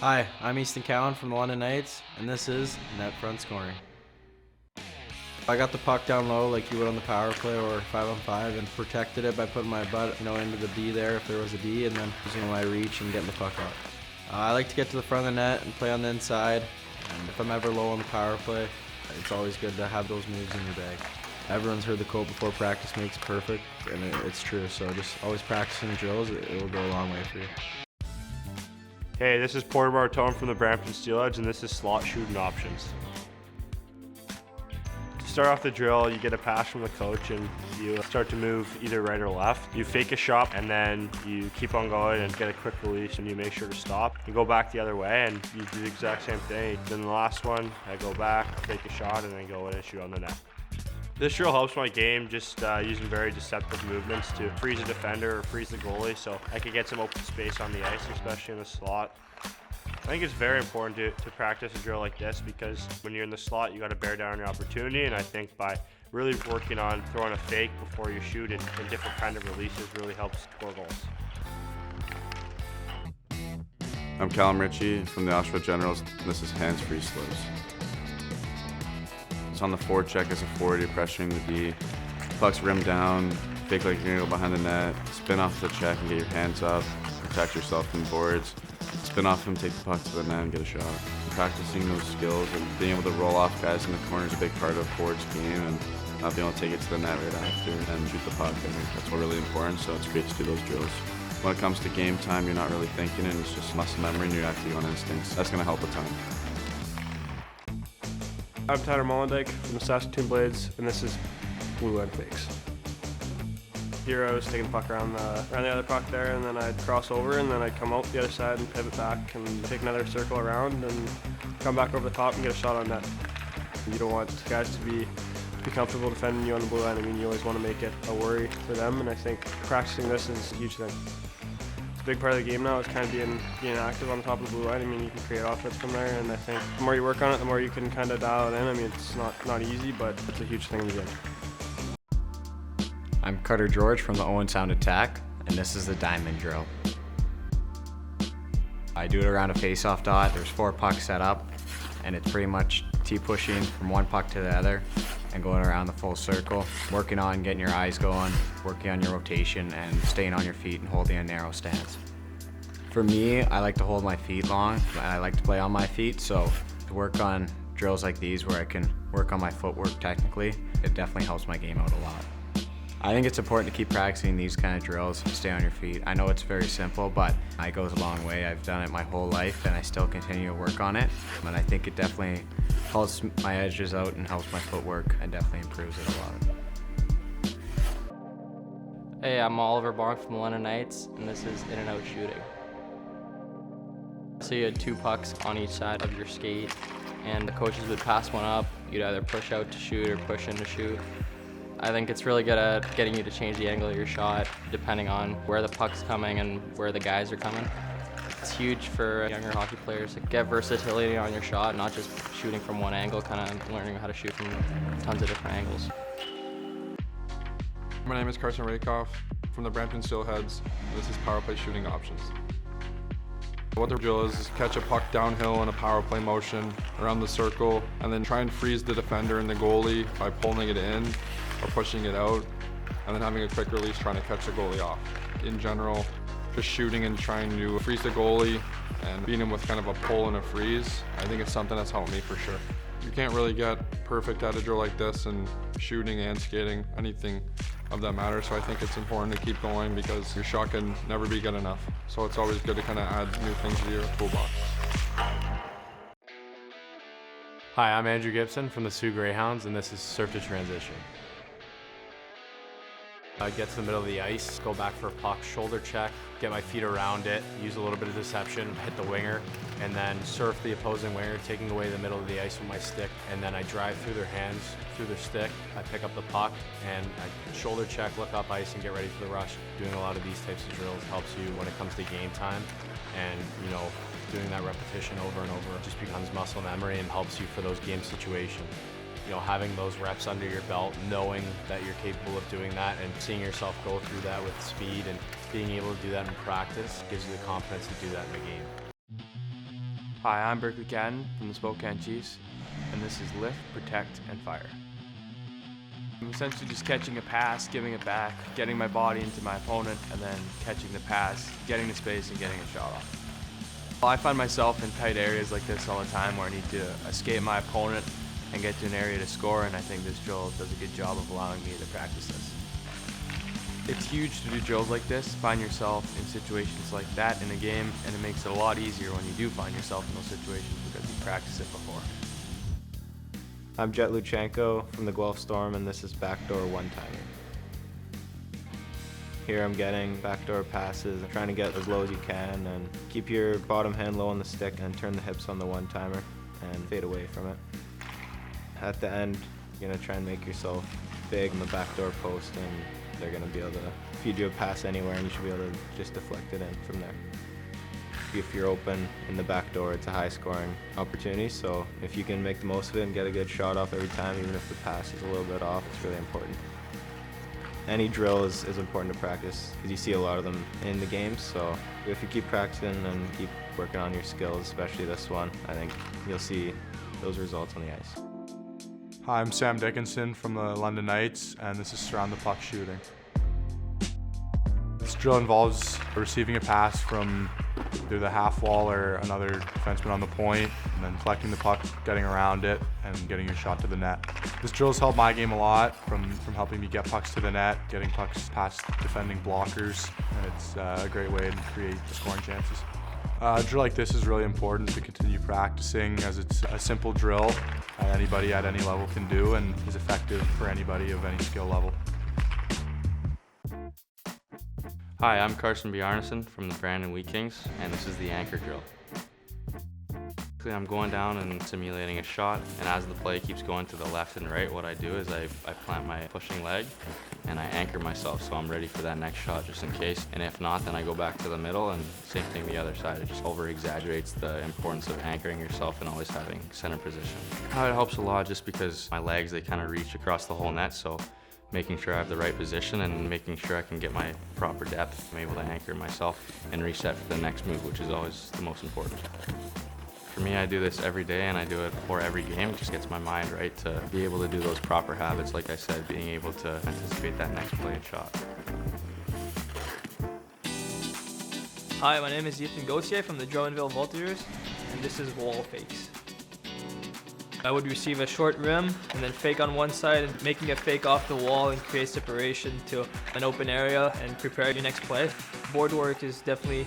Hi, I'm Easton Cowan from the London Knights, and this is Net Front Scoring. I got the puck down low like you would on the power play or 5-on-5 and protected it by putting my butt into the D there if there was a D, and then using my reach and getting the puck up. I like to get to the front of the net and play on the inside, and if I'm ever low on the power play, it's always good to have those moves in your bag. Everyone's heard the quote before practice makes perfect, and it's true, so just always practicing drills, it will go a long way for you. Hey, this is Porter Martone from the Brampton Steelheads, and this is slot shooting options. To start off the drill, you get a pass from the coach and you start to move either right or left. You fake a shot and then you keep on going and get a quick release and you make sure to stop. You go back the other way and you do the exact same thing. Then the last one, I go back, fake a shot, and then go in and shoot on the net. This drill helps my game, just using very deceptive movements to freeze a defender or freeze the goalie so I can get some open space on the ice, especially in the slot. I think it's very important to practice a drill like this because when you're in the slot, you got to bear down your opportunity, and I think by really working on throwing a fake before you shoot and different kind of releases really helps score goals. I'm Calum Ritchie from the Oshawa Generals, and this is hands-free slows. On the forecheck as a forward, you're pressuring the D. Puck's rim down, fake like you're gonna go behind the net, spin off the check and get your hands up, protect yourself from boards, spin off him, take the puck to the net and get a shot. Practicing those skills and being able to roll off guys in the corner is a big part of forward's game, and not being able to take it to the net right after and shoot the puck. I think that's really important, so it's great to do those drills. When it comes to game time, you're not really thinking, and it's just muscle memory and you're acting on instincts. That's gonna help a ton. I'm Molendyk from the Saskatoon Blades, and this is blue end fakes. Here I was taking the puck around the other puck there, and then I'd cross over, and then I'd come out the other side and pivot back and take another circle around and come back over the top and get a shot on net. You don't want guys to be comfortable defending you on the blue line. I mean, you always want to make it a worry for them, and I think practicing this is a huge thing. A big part of the game now is kind of being active on the top of the blue line. I mean, you can create offense from there, and I think the more you work on it, the more you can kind of dial it in. I mean, it's not easy, but it's a huge thing in the game. I'm Cutter George from the Owen Sound Attack, and this is the diamond drill. I do it around a face-off dot. There's 4 pucks set up, and it's pretty much T-pushing from one puck to the other and going around the full circle, working on getting your eyes going, working on your rotation, and staying on your feet and holding a narrow stance. For me, I like to hold my feet long, and I like to play on my feet, so to work on drills like these where I can work on my footwork technically, it definitely helps my game out a lot. I think it's important to keep practicing these kind of drills, stay on your feet. I know it's very simple, but it goes a long way. I've done it my whole life, and I still continue to work on it, and I think it definitely helps my edges out and helps my footwork and definitely improves it a lot. Hey, I'm Oliver Bonk from the London Knights, and this is in and out shooting. So you had 2 pucks on each side of your skate, and the coaches would pass one up. You'd either push out to shoot or push in to shoot. I think it's really good at getting you to change the angle of your shot depending on where the puck's coming and where the guys are coming. It's huge for younger hockey players to get versatility on your shot, not just shooting from one angle, kind of learning how to shoot from tons of different angles. My name is Carson Rehkopf from the Brampton Steelheads. This is power play shooting options. What the drill is catch a puck downhill in a power play motion around the circle, and then try and freeze the defender and the goalie by pulling it in or pushing it out, and then having a quick release trying to catch the goalie off. In general, just shooting and trying to freeze the goalie and beating him with kind of a pull and a freeze, I think it's something that's helped me for sure. You can't really get perfect at a drill like this in shooting and skating, anything of that matter, so I think it's important to keep going because your shot can never be good enough. So it's always good to kind of add new things to your toolbox. Hi, I'm Andrew Gibson from the Sioux Greyhounds, and this is Surf to Transition. Get to the middle of the ice, go back for a puck, shoulder check, get my feet around it, use a little bit of deception, hit the winger, and then surf the opposing winger, taking away the middle of the ice with my stick, and then I drive through their hands, through their stick, I pick up the puck, and I shoulder check, look up ice, and get ready for the rush. Doing a lot of these types of drills helps you when it comes to game time, and doing that repetition over and over just becomes muscle memory and helps you for those game situations. Having those reps under your belt, knowing that you're capable of doing that and seeing yourself go through that with speed and being able to do that in practice gives you the confidence to do that in the game. Hi, I'm Berkly Catton from the Spokane Chiefs, and this is Lift, Protect, and Fire. I'm essentially just catching a pass, giving it back, getting my body into my opponent, and then catching the pass, getting the space, and getting a shot off. I find myself in tight areas like this all the time where I need to escape my opponent and get to an area to score, and I think this drill does a good job of allowing me to practice this. It's huge to do drills like this, find yourself in situations like that in a game, and it makes it a lot easier when you do find yourself in those situations because you practiced it before. I'm Jett Luchanko from the Guelph Storm, and this is backdoor one-timer. Here I'm getting backdoor passes, trying to get as low as you can, and keep your bottom hand low on the stick and turn the hips on the one-timer and fade away from it. At the end, you're going to try and make yourself big in the backdoor post, and they're going to be able to feed you a pass anywhere, and you should be able to just deflect it in from there. If you're open in the back door, it's a high-scoring opportunity, so if you can make the most of it and get a good shot off every time, even if the pass is a little bit off, it's really important. Any drill is important to practice because you see a lot of them in the games, so if you keep practicing and keep working on your skills, especially this one, I think you'll see those results on the ice. Hi, I'm Sam Dickinson from the London Knights, and this is Surround the Puck Shooting. This drill involves receiving a pass from either the half wall or another defenseman on the point, and then collecting the puck, getting around it, and getting your shot to the net. This drill has helped my game a lot from helping me get pucks to the net, getting pucks past defending blockers, and it's a great way to create scoring chances. A drill like this is really important to continue practicing as it's a simple drill anybody at any level can do and is effective for anybody of any skill level. Hi, I'm Carson Bjarnason from the Brandon Wheat Kings, and this is the anchor drill. I'm going down and simulating a shot, and as the play keeps going to the left and right, what I do is I plant my pushing leg and I anchor myself so I'm ready for that next shot just in case. And if not, then I go back to the middle, and same thing the other side. It just over-exaggerates the importance of anchoring yourself and always having center position. It helps a lot just because my legs, they kind of reach across the whole net, so making sure I have the right position and making sure I can get my proper depth. I'm able to anchor myself and reach that for the next move, which is always the most important. For me, I do this every day, and I do it before every game. It just gets my mind right to be able to do those proper habits, like I said, being able to anticipate that next play and shot. Hi, my name is Gauthier from the Drummondville Voltigeurs, and this is wall fakes. I would receive a short rim and then fake on one side and making a fake off the wall and create separation to an open area and prepare your next play. Board work is definitely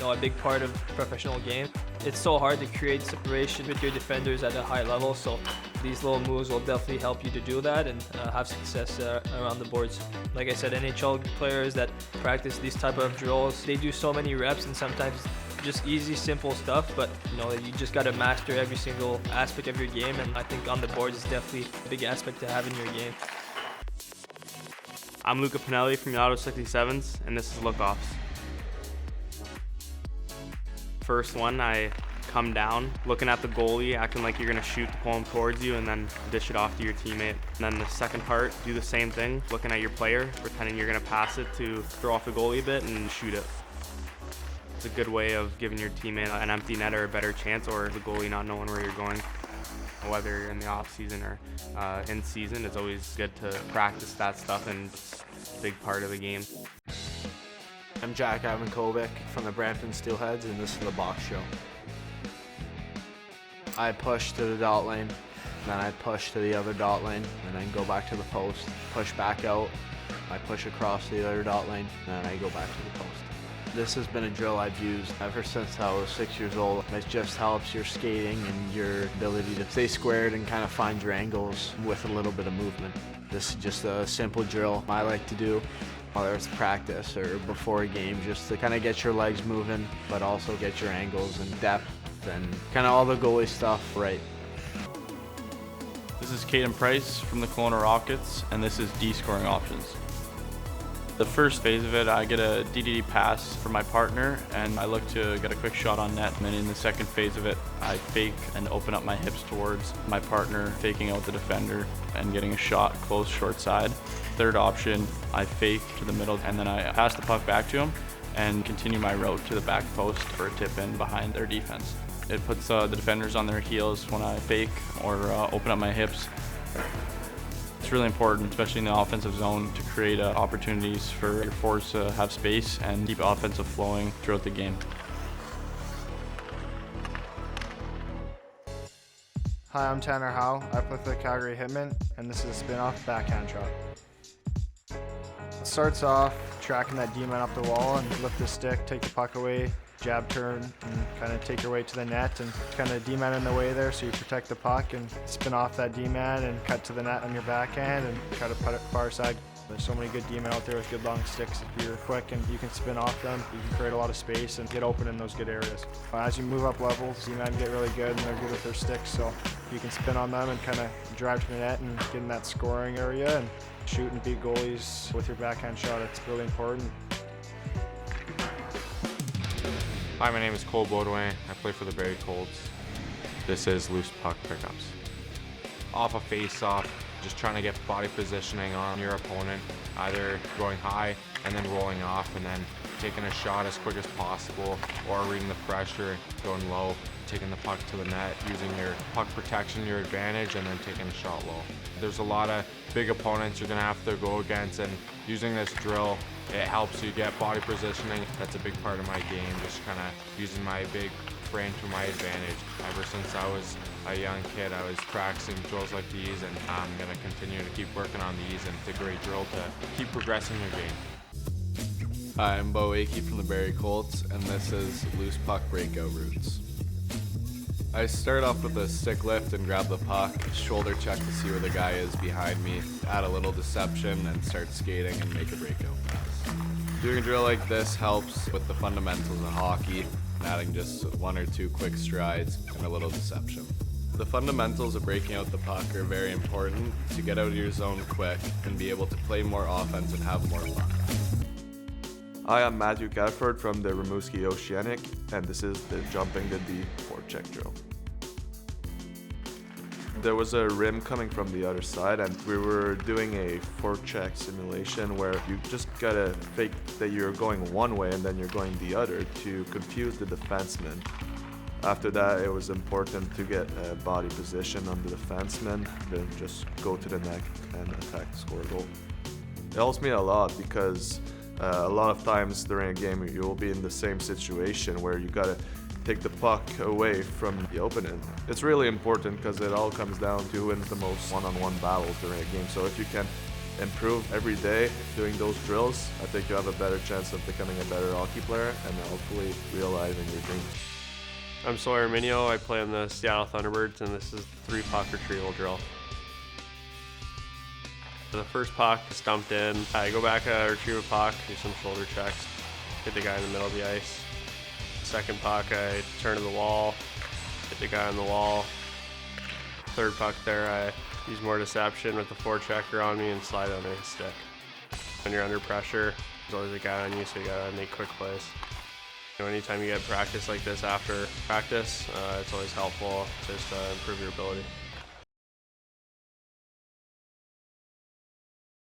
a big part of professional game. It's so hard to create separation with your defenders at a high level, so these little moves will definitely help you to do that and have success around the boards. Like I said, NHL players that practice these type of drills, they do so many reps and sometimes just easy, simple stuff, but you just got to master every single aspect of your game, and I think on the boards is definitely a big aspect to have in your game. I'm Luca Pinelli from the Auto 67s, and this is look-offs. First one, I come down, looking at the goalie, acting like you're going to shoot to pull him towards you, and then dish it off to your teammate. And then the second part, do the same thing, looking at your player, pretending you're going to pass it to throw off the goalie a bit and shoot it. It's a good way of giving your teammate an empty net or a better chance, or the goalie not knowing where you're going. Whether you're in the off season or in season, it's always good to practice that stuff, and it's a big part of the game. I'm Jack Ivankovic from the Brampton Steelheads, and this is the box show. I push to the dot lane, then I push to the other dot lane, and then go back to the post, push back out, I push across the other dot lane, and then I go back to the post. This has been a drill I've used ever since I was 6 years old. It just helps your skating and your ability to stay squared and kind of find your angles with a little bit of movement. This is just a simple drill I like to do, whether it's practice or before a game, just to kind of get your legs moving, but also get your angles and depth and kind of all the goalie stuff right. This is Caden Price from the Kelowna Rockets, and this is D-scoring options. The first phase of it, I get a DDD pass from my partner, and I look to get a quick shot on net. And then in the second phase of it, I fake and open up my hips towards my partner, faking out the defender and getting a shot close short side. Third option, I fake to the middle, and then I pass the puck back to him and continue my route to the back post for a tip in behind their defense. It puts the defenders on their heels when I fake or open up my hips. It's really important, especially in the offensive zone, to create opportunities for your forwards to have space and keep offensive flowing throughout the game. Hi, I'm Tanner Howe. I play for the Calgary Hitmen, and this is a spin-off backhand shot. It starts off tracking that D-man up the wall and lift the stick, take the puck away, jab turn, and kind of take your way to the net and kind of D-man in the way there so you protect the puck and spin off that D-man and cut to the net on your backhand and try to put it far side. There's so many good D-men out there with good long sticks. If you're quick and you can spin off them, you can create a lot of space and get open in those good areas. As you move up levels, D-men get really good and they're good with their sticks, so you can spin on them and kind of drive to the net and get in that scoring area and shoot and beat goalies with your backhand shot. It's really important. Hi, my name is Cole Beaudoin. I play for the Berkly Catton. This is loose puck pickups. Off a face-off, just trying to get body positioning on your opponent, either going high and then rolling off and then taking a shot as quick as possible, or reading the pressure, going low, taking the puck to the net, using your puck protection to your advantage, and then taking a shot low. There's a lot of big opponents you're gonna have to go against, and using this drill, it helps you get body positioning. That's a big part of my game, just kind of using my big frame to my advantage. Ever since I was a young kid, I was practicing drills like these, and I'm gonna continue to keep working on these, and it's a great drill to keep progressing your game. Hi, I'm Beau Akey from the Berkly Catton, and this is loose puck breakout routes. I start off with a stick lift and grab the puck, shoulder check to see where the guy is behind me, add a little deception, and start skating and make a breakout pass. Doing a drill like this helps with the fundamentals of hockey, adding just 1 or 2 quick strides and a little deception. The fundamentals of breaking out the puck are very important to get out of your zone quick and be able to play more offense and have more fun. Hi, I'm Mathieu Cataford from the Rimouski Oceanic, and this is the jumping the D forecheck drill. There was a rim coming from the other side, and we were doing a forecheck simulation where you just gotta fake that you're going one way and then you're going the other to confuse the defenseman. After that, it was important to get a body position on the defenseman, then just go to the net and attack, score a goal. It helps me a lot because a lot of times during a game you will be in the same situation where you gotta take the puck away from the opponent. It's really important because it all comes down to who wins the most one-on-one battles during a game. So if you can improve every day doing those drills, I think you have a better chance of becoming a better hockey player and hopefully realizing your dreams. I'm Sawyer Mynio. I play on the Seattle Thunderbirds, and this is the 3-puck retrieval drill. The first puck is dumped in. I go back, retrieve a puck, do some shoulder checks, hit the guy in the middle of the ice. Second puck, I turn to the wall, hit the guy on the wall. Third puck there, I use more deception with the forechecker on me and slide it under his stick. When you're under pressure, there's always a guy on you, so you gotta make quick plays. Anytime you get practice like this after practice, it's always helpful just to improve your ability.